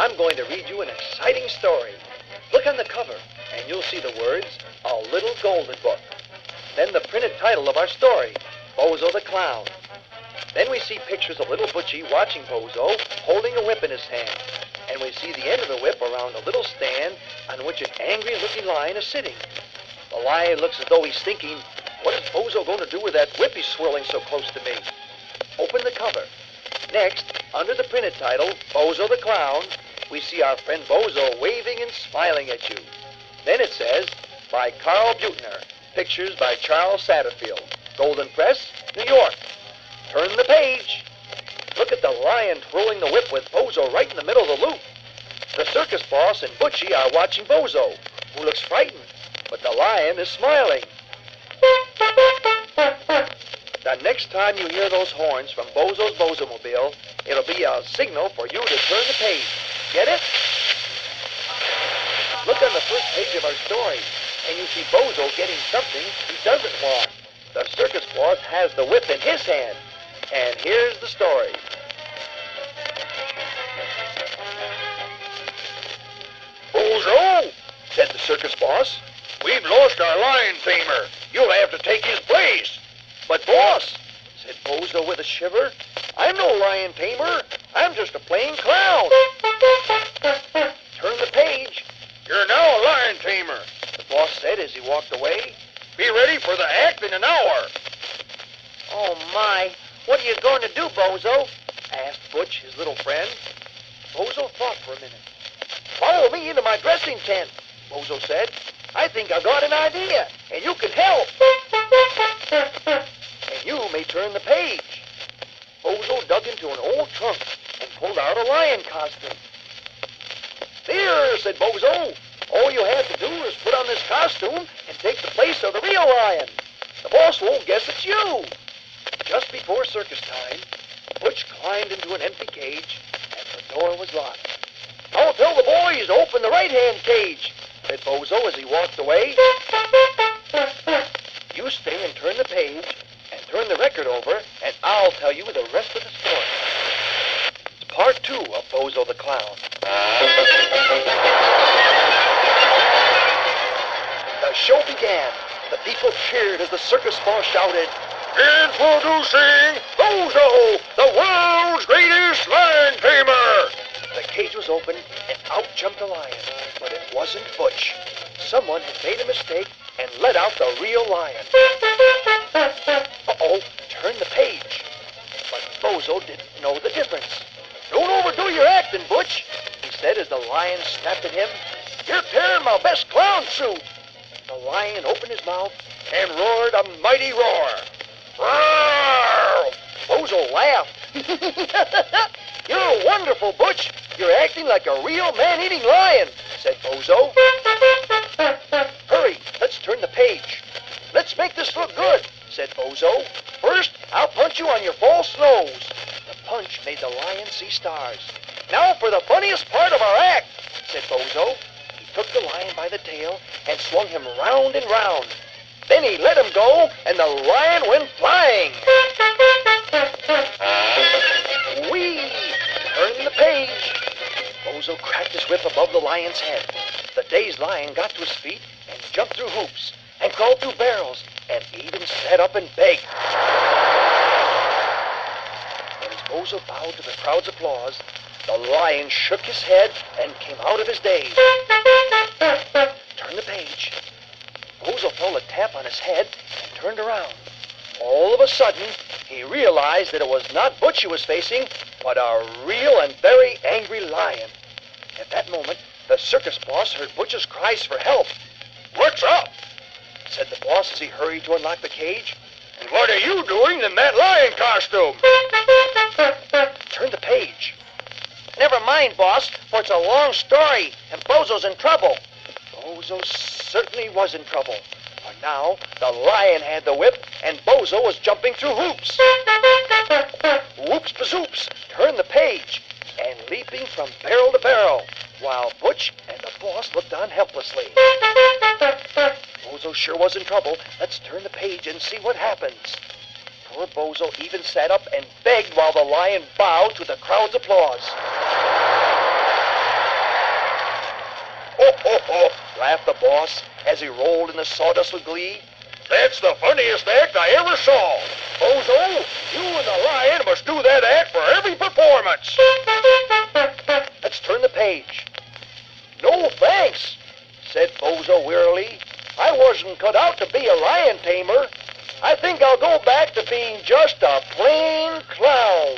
I'm going to read you an exciting story. Look on the cover, and you'll see the words, A Little Golden Book. Then the printed title of our story, Bozo the Clown. Then we see pictures of little Butchie watching Bozo, holding a whip in his hand. And we see the end of the whip around a little stand on which an angry-looking lion is sitting. The lion looks as though he's thinking, what is Bozo going to do with that whip he's swirling so close to me? Open the cover. Next, under the printed title, Bozo the Clown, we see our friend Bozo waving and smiling at you. Then it says, by Carl Buechner, pictures by Charles Satterfield, Golden Press, New York. Turn the page. Look at the lion twirling the whip with Bozo right in the middle of the loop. The circus boss and Butchie are watching Bozo, who looks frightened, but the lion is smiling. The next time you hear those horns from Bozo's Bozomobile, it'll be a signal for you to turn the page. Get it? Look on the first page of our story, and you see Bozo getting something he doesn't want. The circus boss has the whip in his hand. And here's the story. Bozo, said the circus boss, we've lost our lion tamer. You'll have to take his place. But boss, said Bozo with a shiver, I'm no lion tamer. I'm just a plain clown. Turn the page. You're now a lion tamer, the boss said as he walked away. Be ready for the act in an hour. Oh, my. What are you going to do, Bozo? Asked Butch, his little friend. Bozo thought for a minute. Follow me into my dressing tent, Bozo said. I think I've got an idea, and you can help. And you may turn the page. Bozo dug into an old trunk and pulled out a lion costume. There, said Bozo. All you have to do is put on this costume and take the place of the real lion. The boss won't guess it's you. Just before circus time, Butch climbed into an empty cage, and the door was locked. I'll tell the boys to open the right-hand cage, said Bozo as he walked away. You stay and turn the page, and turn the record over, and I'll tell you the rest of the story. It's part 2 of Bozo the Clown. The show began. The people cheered as the circus boss shouted, Introducing Bozo, the world's greatest lion tamer! The cage was open, and out jumped a lion. But it wasn't Butch. Someone had made a mistake and let out the real lion. Uh-oh, turn the page. But Bozo didn't know the difference. Don't overdo your acting, Butch, he said as the lion snapped at him. You're tearing my best clown suit. The lion opened his mouth and roared a mighty roar. Roar! Bozo laughed. You're wonderful, Butch. You're acting like a real man-eating lion, said Bozo. Hurry, let's turn the page. Let's make this look good, said Bozo. First, I'll punch you on your false nose. The punch made the lion see stars. Now for the funniest part of our act, said Bozo. He took the lion by the tail and swung him round and round. Then he let him go, and the lion went flying. Whee! Turn the page. Bozo cracked his whip above the lion's head. The dazed lion got to his feet and jumped through hoops and crawled through barrels and even sat up and begged. And as Bozo bowed to the crowd's applause, the lion shook his head and came out of his daze. Turn the page. Bozo felt a tap on his head and turned around. All of a sudden, he realized that it was not Butch he was facing, but a real and very angry lion. At that moment, the circus boss heard Butch's cries for help. What's up? Said the boss as he hurried to unlock the cage. And what are you doing in that lion costume? Turn the page. Never mind, boss, for it's a long story, and Bozo's in trouble. Bozo certainly was in trouble. For now, the lion had the whip, and Bozo was jumping through hoops. Whoops bazoops, turn the page, and leaping from barrel to barrel, while Butch and the boss looked on helplessly. Bozo sure was in trouble. Let's turn the page and see what happens. Poor Bozo even sat up and begged while the lion bowed to the crowd's applause. laughed the boss as he rolled in the sawdust with glee. That's the funniest act I ever saw. Bozo, you and the lion must do that act for every performance. Let's turn the page. No thanks, said Bozo wearily. I wasn't cut out to be a lion tamer. I think I'll go back to being just a plain clown.